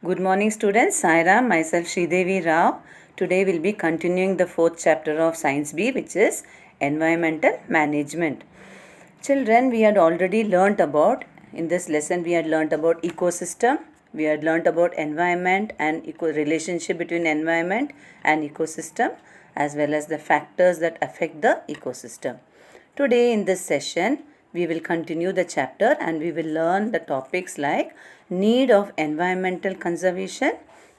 Good morning students, Sairam, myself Sridevi Rao. Today we'll be continuing the 4th chapter of Science B, which is Environmental Management. Children, we had already learnt about, in this lesson we had learnt about ecosystem, we had learnt about environment and relationship between environment and ecosystem, as well as the factors that affect the ecosystem. Today in this session, we will continue the chapter and we will learn the topics like need of environmental conservation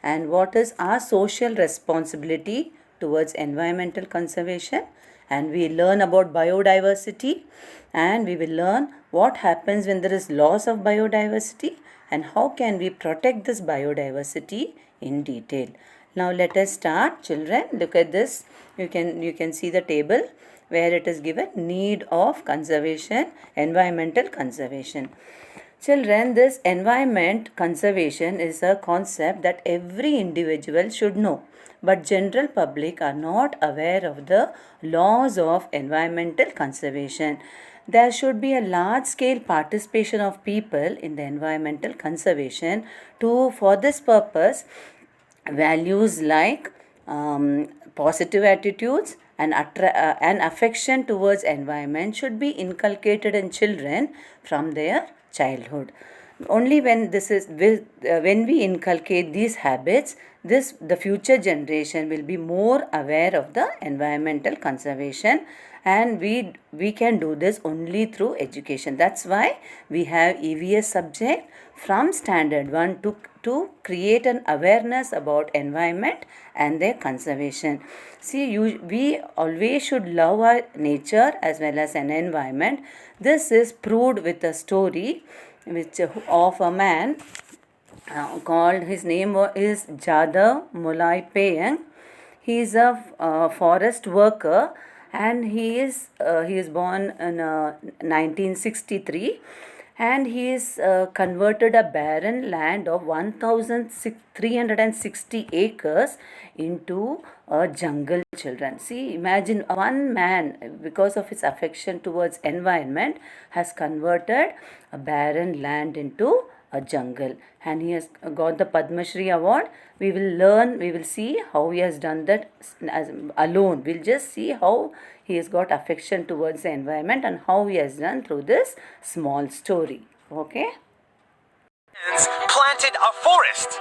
and what is our social responsibility towards environmental conservation, and we learn about biodiversity, and we will learn what happens when there is loss of biodiversity and how can we protect this biodiversity in detail. Now let us start. Children, look at this. You can see the table where it is given need of conservation, environmental conservation. Children, this environment conservation is a concept that every individual should know, but general public are not aware of the laws of environmental conservation. There should be a large scale participation of people in the environmental conservation. For this purpose, values like positive attitudes and affection towards environment should be inculcated in children from their childhood. Only when when we inculcate these habits, the future generation will be more aware of the environmental conservation, and we can do this only through education. That's why we have EVS subject from standard 1 to create an awareness about environment and their conservation. See, we always should love our nature as well as an environment. This is proved with a story of a man called, his name is Jadav Mulai Payang. He is a forest worker, and he is born in 1963, and he is converted a barren land of 1,360 acres into a jungle. Children, see, imagine one man, because of his affection towards environment, has converted a barren land into a jungle, and he has got the Padma Shri award. We will see how he has done that alone. We'll just see how he has got affection towards the environment and how he has done through this small story. Okay? Planted a forest.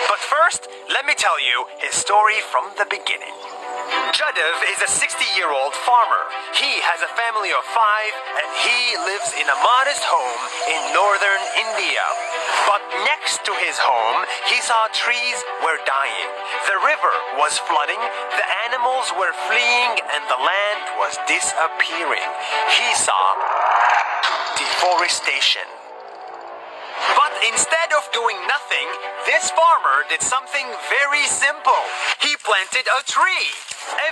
But first, let me tell you his story from the beginning. Jadav is a 60-year-old farmer. He has a family of 5 and he lives in a modest home in northern India. But next to his home, he saw trees were dying. The river was flooding, the animals were fleeing, and the land was disappearing. He saw deforestation. But instead of doing nothing, this farmer did something very simple. He planted a tree.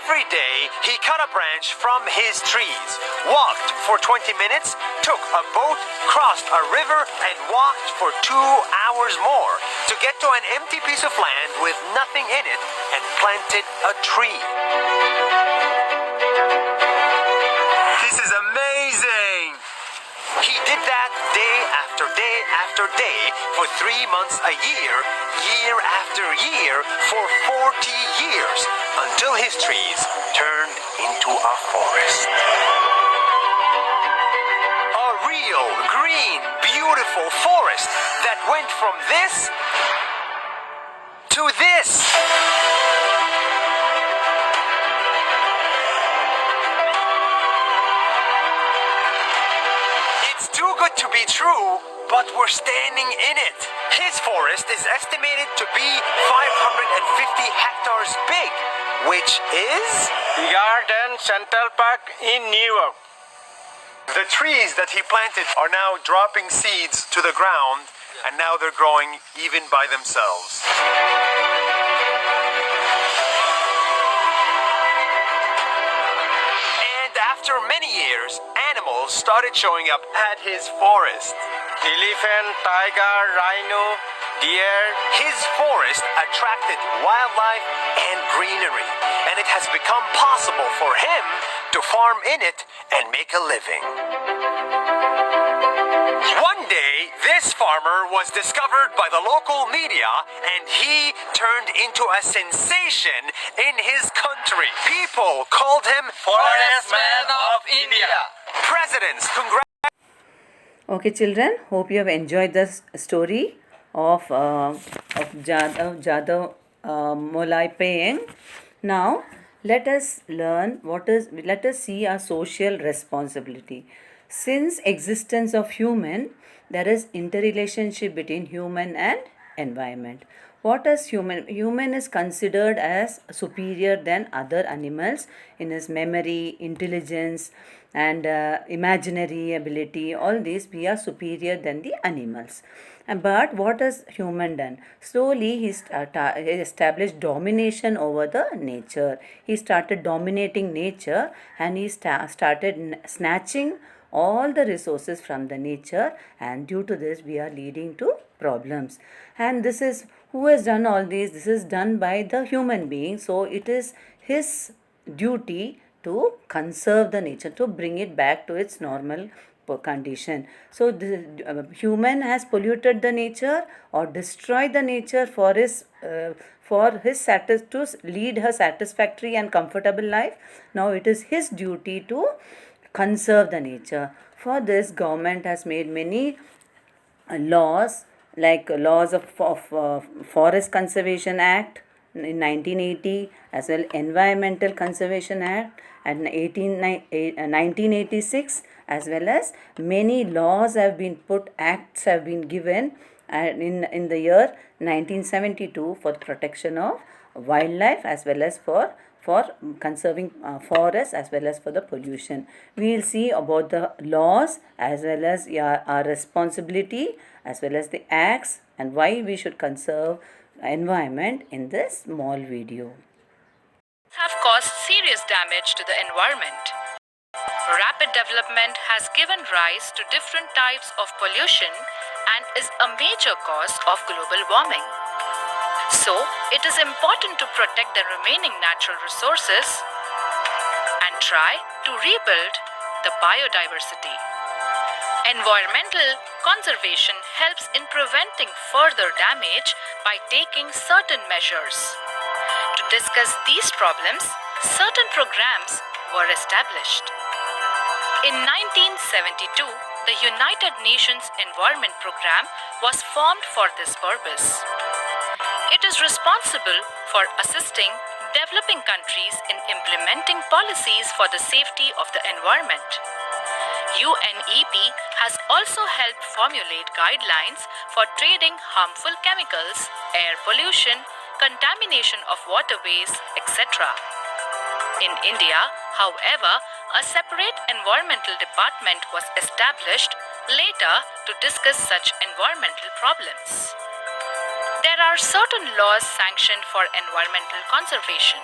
Every day, he cut a branch from his trees, walked for 20 minutes, took a boat, crossed a river, and walked for 2 hours more to get to an empty piece of land with nothing in it and planted a tree. This is amazing! He did that day after day after day for 3 months a year, year after year, for 40 years, until his trees turned into a forest. A real, green, beautiful forest that went from this to this. Too good to be true, but we're standing in it. His forest is estimated to be 550 hectares big, which is bigger than Central Park in New York. The trees that he planted are now dropping seeds to the ground, and now they're growing even by themselves. And after many years, animals started showing up at his forest. Elephant, tiger, rhino, deer. His forest attracted wildlife and greenery, and it has become possible for him to farm in it and make a living. One day, this farmer was discovered by the local media and he turned into a sensation in his country. People called him Forest Man of India. Presidents Okay, children, hope you have enjoyed this story of Jadhav Molai Paying. Now, let us see our social responsibility. Since existence of human, there is interrelationship between human and environment. What is human? Human is considered as superior than other animals in his memory, intelligence, and imaginary ability. All these we are superior than the animals. But what has human done? Slowly he established domination over the nature. He started dominating nature and he started snatching all the resources from the nature, and due to this we are leading to problems. And this is who has done all this? This is done by the human being. So it is his duty to conserve the nature, to bring it back to its normal condition. So the human has polluted the nature or destroyed the nature for his to lead a satisfactory and comfortable life. Now it is his duty to conserve the nature. For this, government has made many laws, like laws of Forest Conservation Act in 1980, as well Environmental Conservation Act and 1986, as well as many laws have been put, acts have been given in the year 1972 for the protection of wildlife, as well as for conserving forests, as well as for the pollution. We will see about the laws as well as our responsibility, as well as the acts, and why we should conserve environment in this small video. Have caused serious damage to the environment. Rapid development has given rise to different types of pollution and is a major cause of global warming. So, it is important to protect the remaining natural resources and try to rebuild the biodiversity. Environmental conservation helps in preventing further damage by taking certain measures. To discuss these problems, certain programs were established. In 1972, the United Nations Environment Program was formed for this purpose. It is responsible for assisting developing countries in implementing policies for the safety of the environment. UNEP has also helped formulate guidelines for trading harmful chemicals, air pollution, contamination of waterways, etc. In India, however, a separate environmental department was established later to discuss such environmental problems. There are certain laws sanctioned for environmental conservation.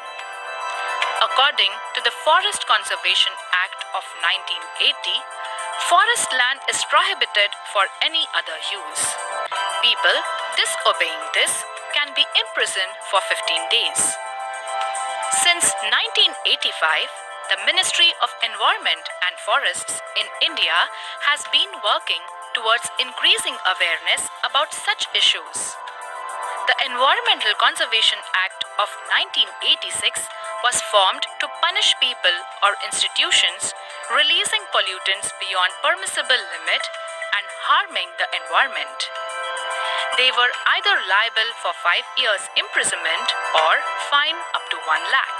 According to the Forest Conservation Act of 1980, forest land is prohibited for any other use. People disobeying this can be imprisoned for 15 days. Since 1985, the Ministry of Environment and Forests in India has been working towards increasing awareness about such issues. The Environmental Conservation Act of 1986 was formed to punish people or institutions releasing pollutants beyond permissible limit and harming the environment. They were either liable for 5 years imprisonment or fine up to 1 lakh.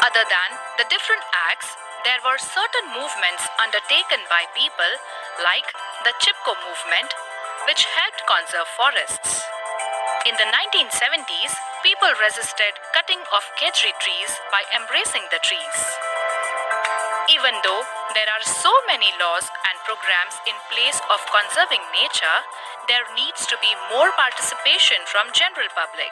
Other than the different acts, there were certain movements undertaken by people like the Chipko movement, which helped conserve forests. In the 1970s, people resisted cutting of kedri trees by embracing the trees. Even though there are so many laws and programs in place of conserving nature, there needs to be more participation from general public.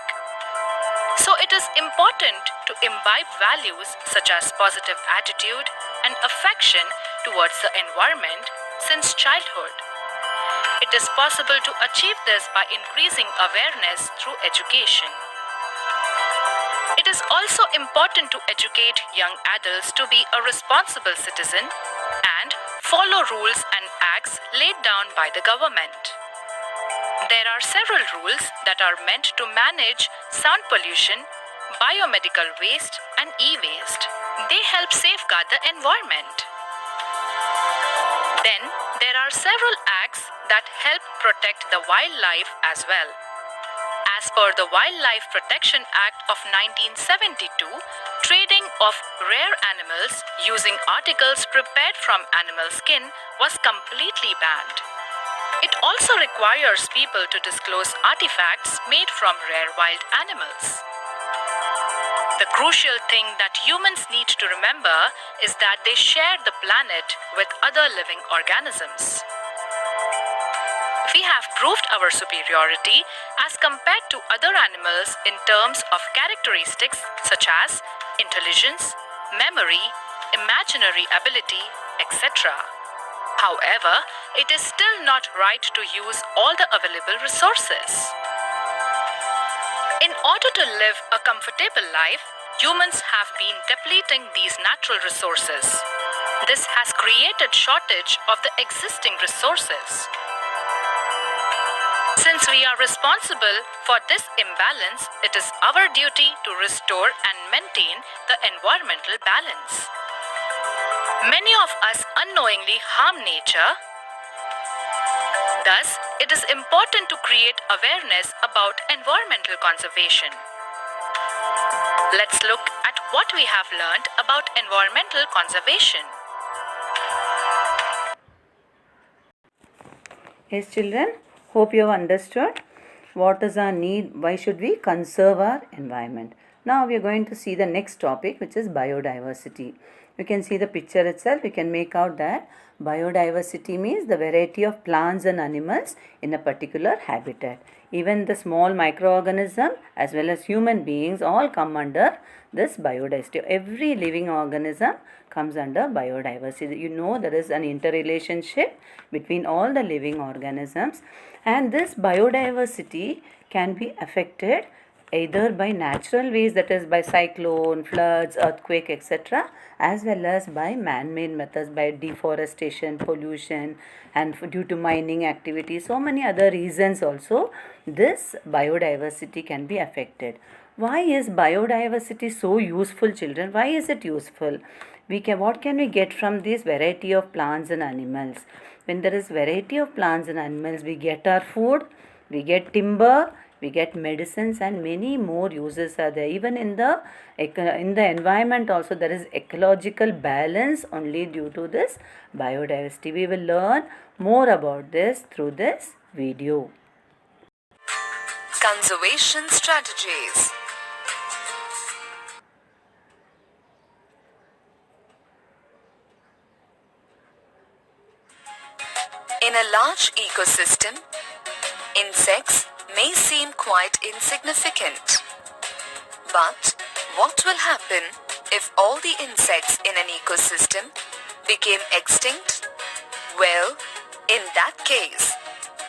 So it is important to imbibe values such as positive attitude and affection towards the environment since childhood. It is possible to achieve this by increasing awareness through education. It is also important to educate young adults to be a responsible citizen and follow rules and acts laid down by the government. There are several rules that are meant to manage sound pollution, biomedical waste, and e-waste. They help safeguard the environment. Then, there are several acts that help protect the wildlife as well. As per the Wildlife Protection Act of 1972, trading of rare animals using articles prepared from animal skin was completely banned. It also requires people to disclose artifacts made from rare wild animals. The crucial thing that humans need to remember is that they share the planet with other living organisms. We have proved our superiority as compared to other animals in terms of characteristics such as intelligence, memory, imaginary ability, etc. However, it is still not right to use all the available resources. In order to live a comfortable life, humans have been depleting these natural resources. This has created shortage of the existing resources. Since we are responsible for this imbalance, it is our duty to restore and maintain the environmental balance. Many of us unknowingly harm nature. Thus, it is important to create awareness about environmental conservation. Let's look at what we have learned about environmental conservation. Yes, children, hope you have understood what is our need, why should we conserve our environment. Now we are going to see the next topic, which is biodiversity. You can see the picture itself, you can make out that biodiversity means the variety of plants and animals in a particular habitat. Even the small microorganism as well as human beings all come under this biodiversity. Every living organism comes under biodiversity. You know there is an interrelationship between all the living organisms, and this biodiversity can be affected either by natural ways, that is by cyclone, floods, earthquake, etc., as well as by man-made methods, by deforestation, pollution, and due to mining activity. So many other reasons also this biodiversity can be affected. Why is biodiversity so useful, children? Why is it useful? What can we get from this variety of plants and animals? When there is variety of plants and animals, we get our food, we get timber, we get medicines, and many more uses are there. Even in the environment also there is ecological balance only due to this biodiversity. We will learn more about this through this video. Conservation strategies. In a large ecosystem, insects may seem quite insignificant. But what will happen if all the insects in an ecosystem became extinct? Well, in that case,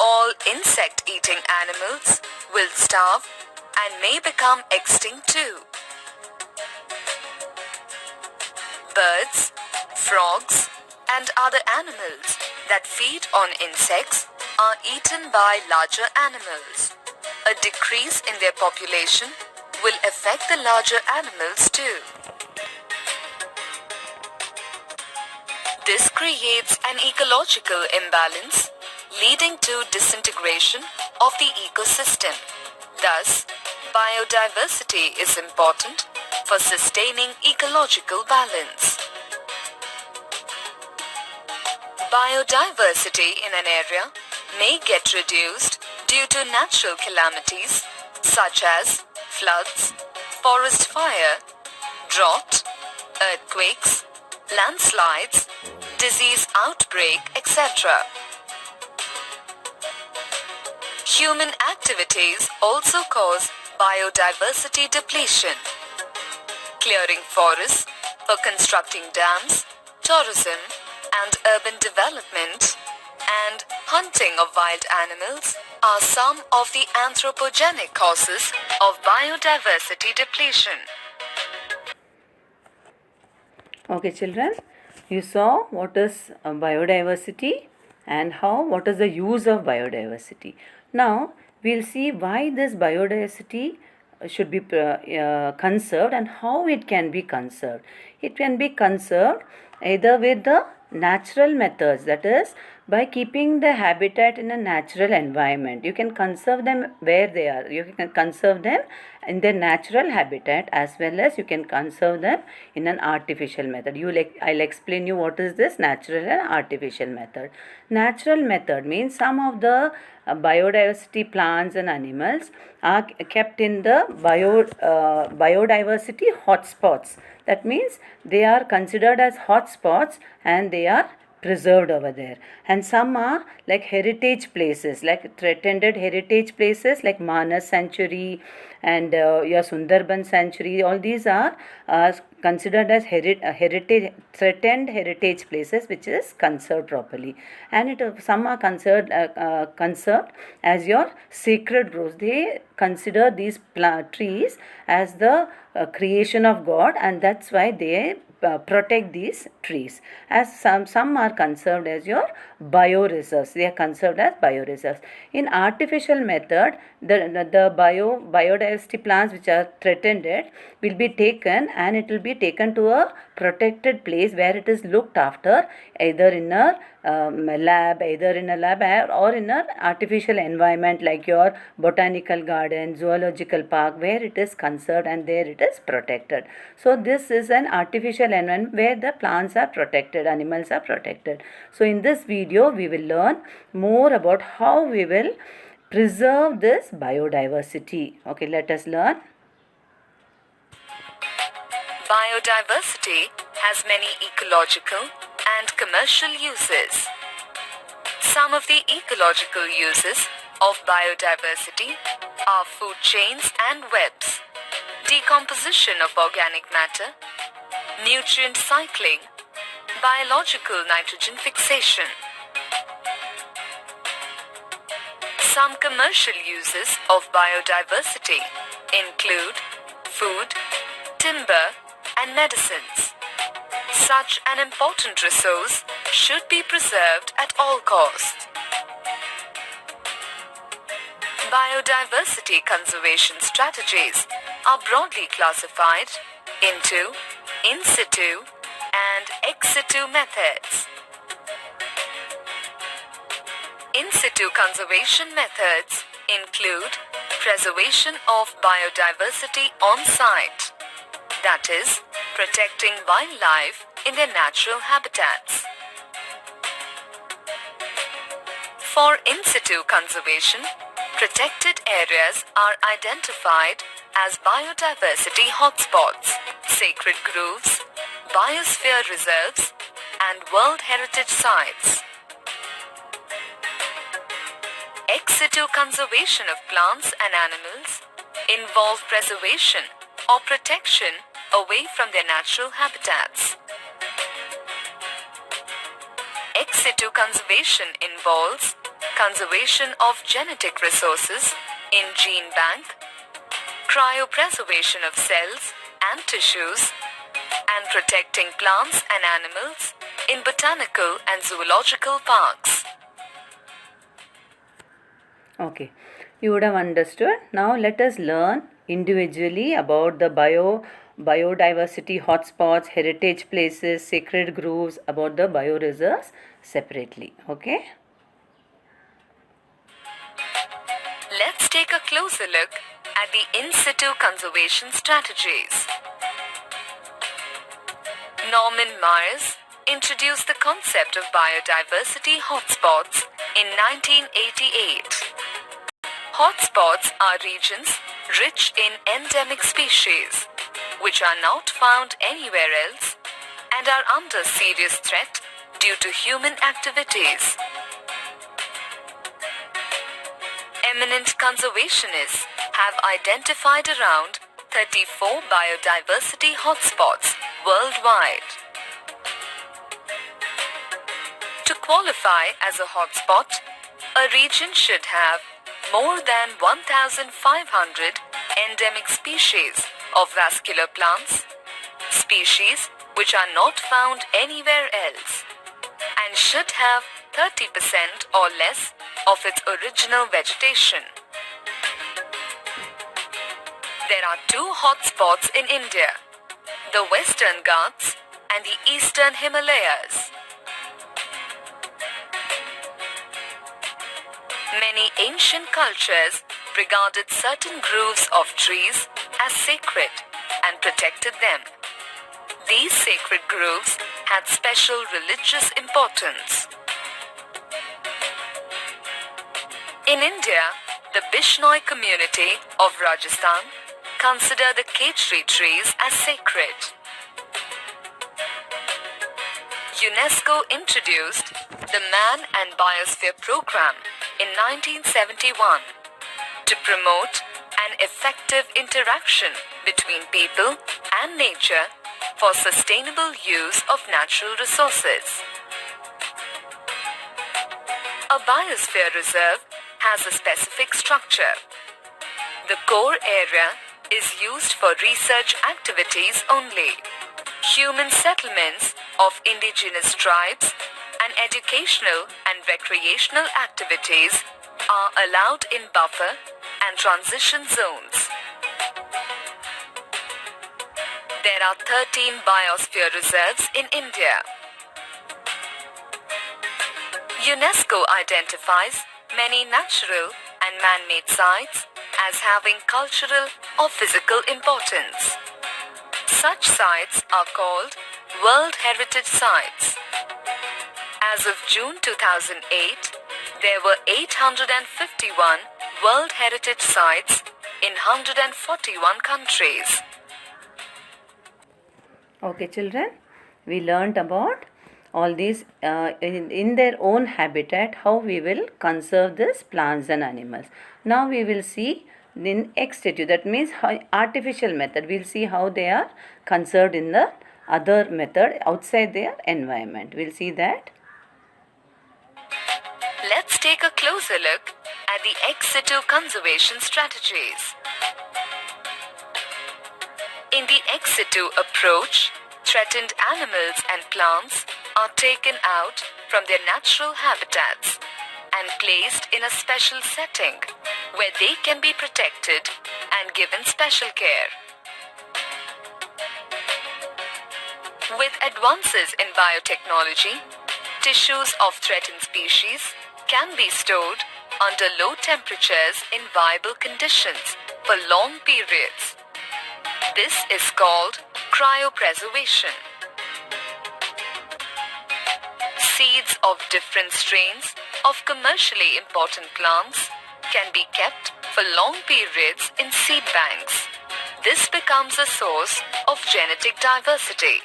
all insect-eating animals will starve and may become extinct too. Birds, frogs, and other animals that feed on insects are eaten by larger animals. A decrease in their population will affect the larger animals too. This creates an ecological imbalance, leading to disintegration of the ecosystem. Thus, biodiversity is important for sustaining ecological balance. Biodiversity in an area may get reduced due to natural calamities such as floods, forest fire, drought, earthquakes, landslides, disease outbreak, etc. Human activities also cause biodiversity depletion. Clearing forests for constructing dams, tourism, and urban development, and hunting of wild animals are some of the anthropogenic causes of biodiversity depletion. Okay, children, You saw what is biodiversity and what is the use of biodiversity. Now we'll see why this biodiversity should be conserved and how it can be conserved. It can be conserved either with the natural methods, that is by keeping the habitat in a natural environment. You can conserve them where they are. You can conserve them in their natural habitat, as well as you can conserve them in an artificial method. I'll explain you what is this natural and artificial method. Natural method means some of the biodiversity plants and animals are kept in the biodiversity hotspots. That means they are considered as hotspots and they are preserved over there. And some are like heritage places, like threatened heritage places like Manas Sanctuary and your Sundarban Sanctuary. All these are considered as heritage threatened heritage places, which is conserved properly. And some are conserved as your sacred groves. They consider these trees as the creation of God, and that's why they protect these trees. As some are conserved as your bioreserves. They are conserved as bioreserves. In artificial method, the biodiversity plants which are threatened will be taken, and it will be taken to a protected place where it is looked after, either in a lab or in an artificial environment like your botanical garden, zoological park, where it is conserved and there it is protected. So this is an artificial environment where the plants are protected, animals are protected. So in this video we will learn more about how we will preserve this biodiversity. Okay, let us learn. Biodiversity has many ecological and commercial uses. Some of the ecological uses of biodiversity are food chains and webs, decomposition of organic matter, nutrient cycling, biological nitrogen fixation. Some commercial uses of biodiversity include food, timber, and medicines. Such an important resource should be preserved at all costs. Biodiversity conservation strategies are broadly classified into in situ and ex situ methods. In situ conservation methods include preservation of biodiversity on site, that is, protecting wildlife in their natural habitats. For in situ conservation, protected areas are identified as biodiversity hotspots, sacred groves, biosphere reserves, and World Heritage Sites. Ex situ conservation of plants and animals involve preservation or protection away from their natural habitats. Ex situ conservation involves conservation of genetic resources in gene bank, cryopreservation of cells and tissues, and protecting plants and animals in botanical and zoological parks. Okay, you would have understood. Now let us learn individually about the biodiversity hotspots, heritage places, sacred groves, about the bioreserves separately. Okay. Let's take a closer look at the in situ conservation strategies. Norman Myers introduced the concept of biodiversity hotspots in 1988. Hotspots are regions rich in endemic species, which are not found anywhere else and are under serious threat due to human activities. Eminent conservationists have identified around 34 biodiversity hotspots worldwide. To qualify as a hotspot, a region should have more than 1,500 endemic species of vascular plants, species which are not found anywhere else, and should have 30% or less of its original vegetation. There are two hotspots in India: the Western Ghats and the Eastern Himalayas. Many ancient cultures regarded certain groves of trees as sacred and protected them. These sacred groves had special religious importance. In India, the Bishnoi community of Rajasthan consider the Kechri trees as sacred. UNESCO introduced the Man and Biosphere program in 1971 to promote an effective interaction between people and nature for sustainable use of natural resources. A biosphere reserve has a specific structure. The core area is used for research activities only. Human settlements of indigenous tribes and educational and recreational activities are allowed in buffer and transition zones. There are 13 biosphere reserves in India. UNESCO identifies many natural and man-made sites as having cultural or physical importance. Such sites are called World Heritage Sites. As of June 2008, there were 851 World Heritage Sites in 141 countries. Okay, children, we learnt about all these in their own habitat, how we will conserve these plants and animals. Now we will see in ex situ, that means artificial method. We will see how they are conserved in the other method outside their environment. We will see that. Let's take a closer look at the ex situ conservation strategies. In the ex situ approach, threatened animals and plants are taken out from their natural habitats and placed in a special setting where they can be protected and given special care. With advances in biotechnology, tissues of threatened species can be stored under low temperatures in viable conditions for long periods. This is called cryopreservation. Seeds of different strains of commercially important plants can be kept for long periods in seed banks. This becomes a source of genetic diversity.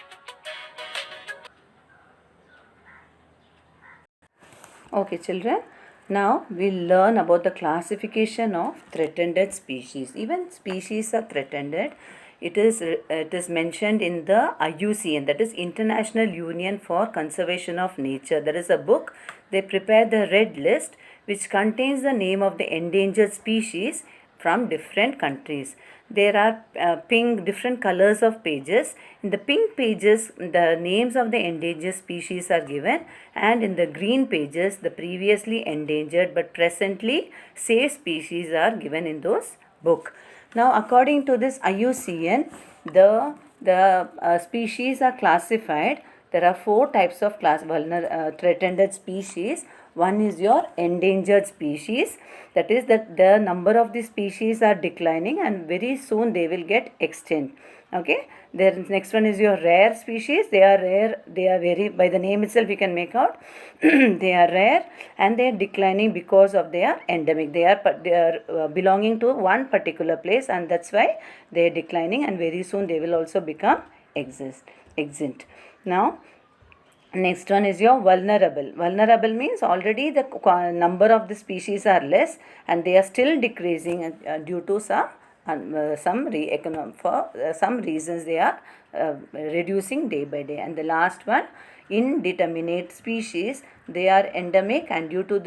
Okay, children. Now we'll learn about the classification of threatened species. Even species are threatened. It is mentioned in the IUCN, that is International Union for Conservation of Nature. There is a book. They prepare the red list which contains the name of the endangered species from different countries. There are pink, different colors of pages. In the pink pages, the names of the endangered species are given, and in the green pages, the previously endangered but presently safe species are given in those book. Now, according to this IUCN, the species are classified. There are 4 types of threatened species. One is your endangered species. That is that the number of the species are declining and very soon they will get extinct. Okay. The next one is your rare species. They are rare. They are very, by the name itself you can make out. They are rare and they are declining because of their endemic. They are belonging to one particular place, and that's why they are declining, and very soon they will also become extinct. Now, next one is your vulnerable. Vulnerable means already the number of the species are less and they are still decreasing due to some reasons they are reducing day by day. And the last one, indeterminate species. They are endemic and due to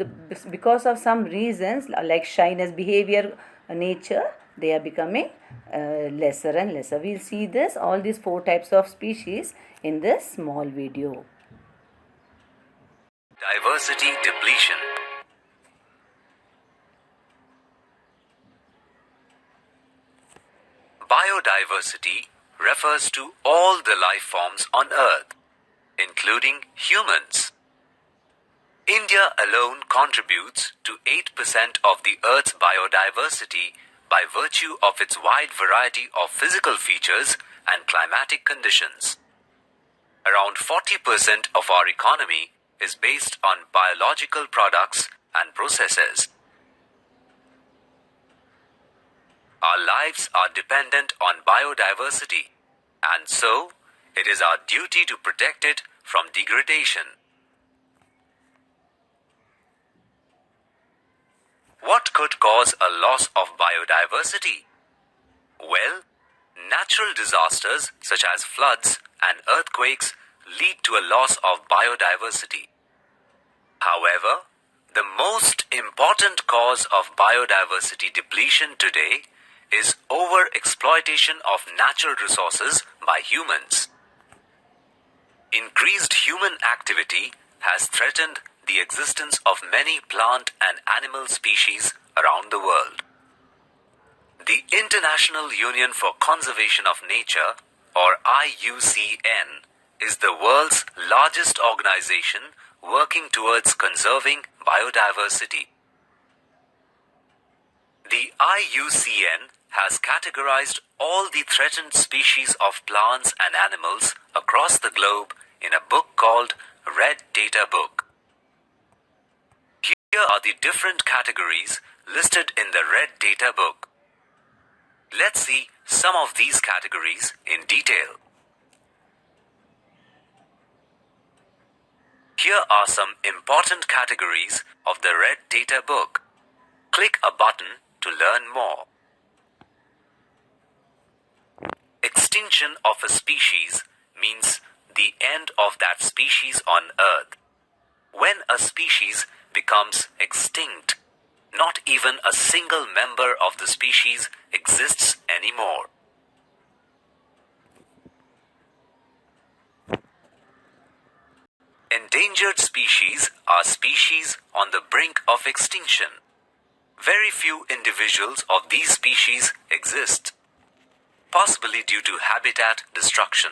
because of some reasons like shyness, behavior, nature, they are becoming lesser and lesser. We'll see this, all these 4 types of species in this small video. Diversity depletion. Biodiversity refers to all the life forms on Earth, including humans. India alone contributes to 8% of the Earth's biodiversity by virtue of its wide variety of physical features and climatic conditions. Around 40% of our economy is based on biological products and processes. Our lives are dependent on biodiversity, and so it is our duty to protect it from degradation. What could cause a loss of biodiversity? Well, natural disasters such as floods and earthquakes lead to a loss of biodiversity. However, the most important cause of biodiversity depletion today is overexploitation of natural resources by humans. Increased human activity has threatened the existence of many plant and animal species around the world. The International Union for Conservation of Nature, or IUCN, is the world's largest organization working towards conserving biodiversity. The IUCN has categorized all the threatened species of plants and animals across the globe in a book called Red Data Book. Here are the different categories listed in the Red Data Book. Let's see some of these categories in detail. Here are some important categories of the Red Data Book. Click a button to learn more. Extinction of a species means the end of that species on Earth. When a species becomes extinct, not even a single member of the species exists anymore. Endangered species are species on the brink of extinction. Very few individuals of these species exist, possibly due to habitat destruction.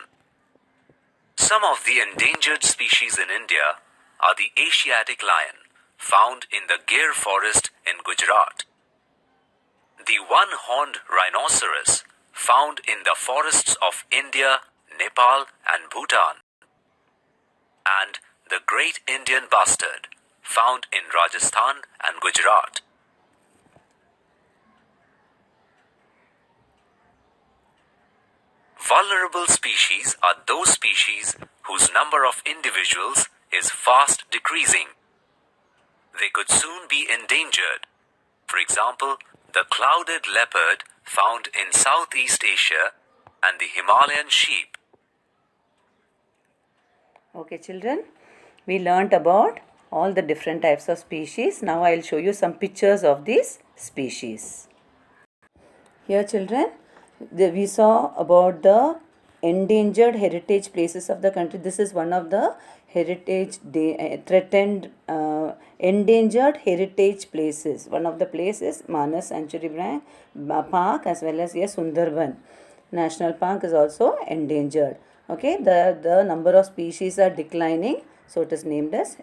Some of the endangered species in India are the Asiatic lion, found in the Gir forest in Gujarat, the one-horned rhinoceros, found in the forests of India, Nepal, and Bhutan, and the great Indian bustard, found in Rajasthan and Gujarat. Vulnerable species are those species whose number of individuals is fast decreasing. They could soon be endangered. For example, the clouded leopard found in Southeast Asia and the Himalayan sheep. Okay, children, we learnt about all the different types of species. Now I will show you some pictures of these species. Here, children, we saw about the endangered heritage places of the country. This is one of the threatened endangered heritage places. One of the places, Manas Sanctuary Park, as well as here Sundarban National Park is also endangered. Okay, the number of species are declining, so it is named as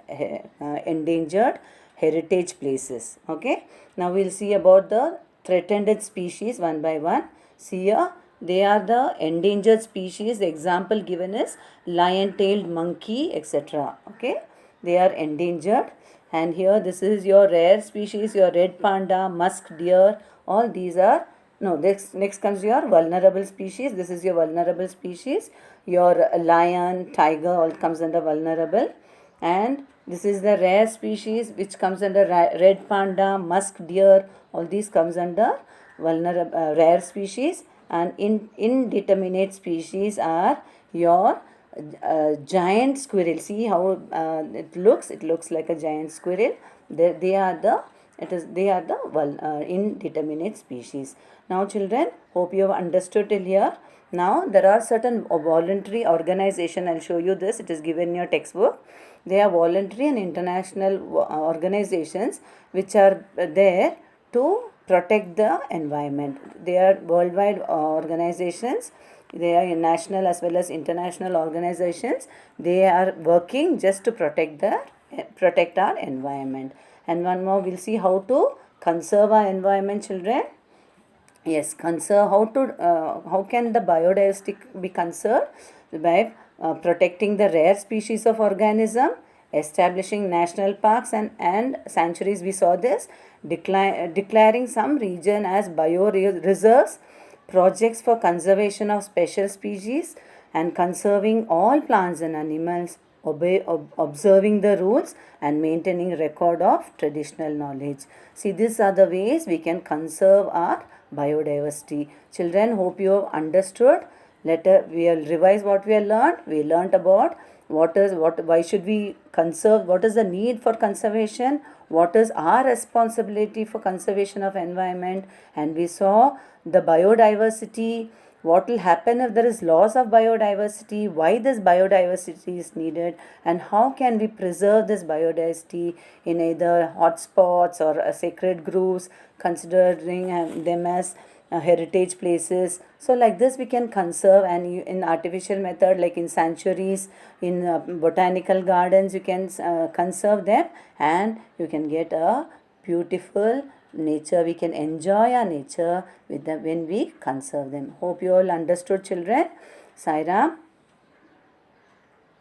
endangered heritage places. Okay, now we'll see about the threatened species one by one. See here, they are the endangered species. The example given is lion-tailed monkey, etc. Okay, they are endangered. And here, this is your rare species, your red panda, musk deer. All these are, no, next comes your vulnerable species. This is your vulnerable species. Your lion, tiger, all comes under vulnerable. And this is the rare species which comes under red panda, musk deer. All these comes under vulnerable rare species. And indeterminate species are your giant squirrel. See how it looks like a giant squirrel. They are the They are the indeterminate species. Now children, hope you have understood till here. Now there are certain voluntary organization. I'll show you this. It is given in your textbook. They are voluntary and international organizations which are there to protect the environment. They are worldwide organizations. They are national as well as international organizations. They are working just to protect our environment. And one more, we'll see how to conserve our environment, children. Yes, conserve. How can the biodiversity be conserved? By protecting the rare species of organism, establishing national parks and sanctuaries. We saw this. Declaring some region as bioreserves, projects for conservation of special species, and conserving all plants and animals, observing the rules and maintaining record of traditional knowledge. See, these are the ways we can conserve our biodiversity. Children, hope you have understood. We will revise what we have learned. We learnt about why should we conserve, what is the need for conservation, what is our responsibility for conservation of environment, and we saw the biodiversity, what will happen if there is loss of biodiversity, why this biodiversity is needed, and how can we preserve this biodiversity in either hotspots or sacred groves, considering them as heritage places. So like this we can conserve, and in artificial method, like in sanctuaries, in botanical gardens, you can conserve them, and you can get a beautiful nature. We can enjoy our nature with them when we conserve them. Hope you all understood, children. Sairam.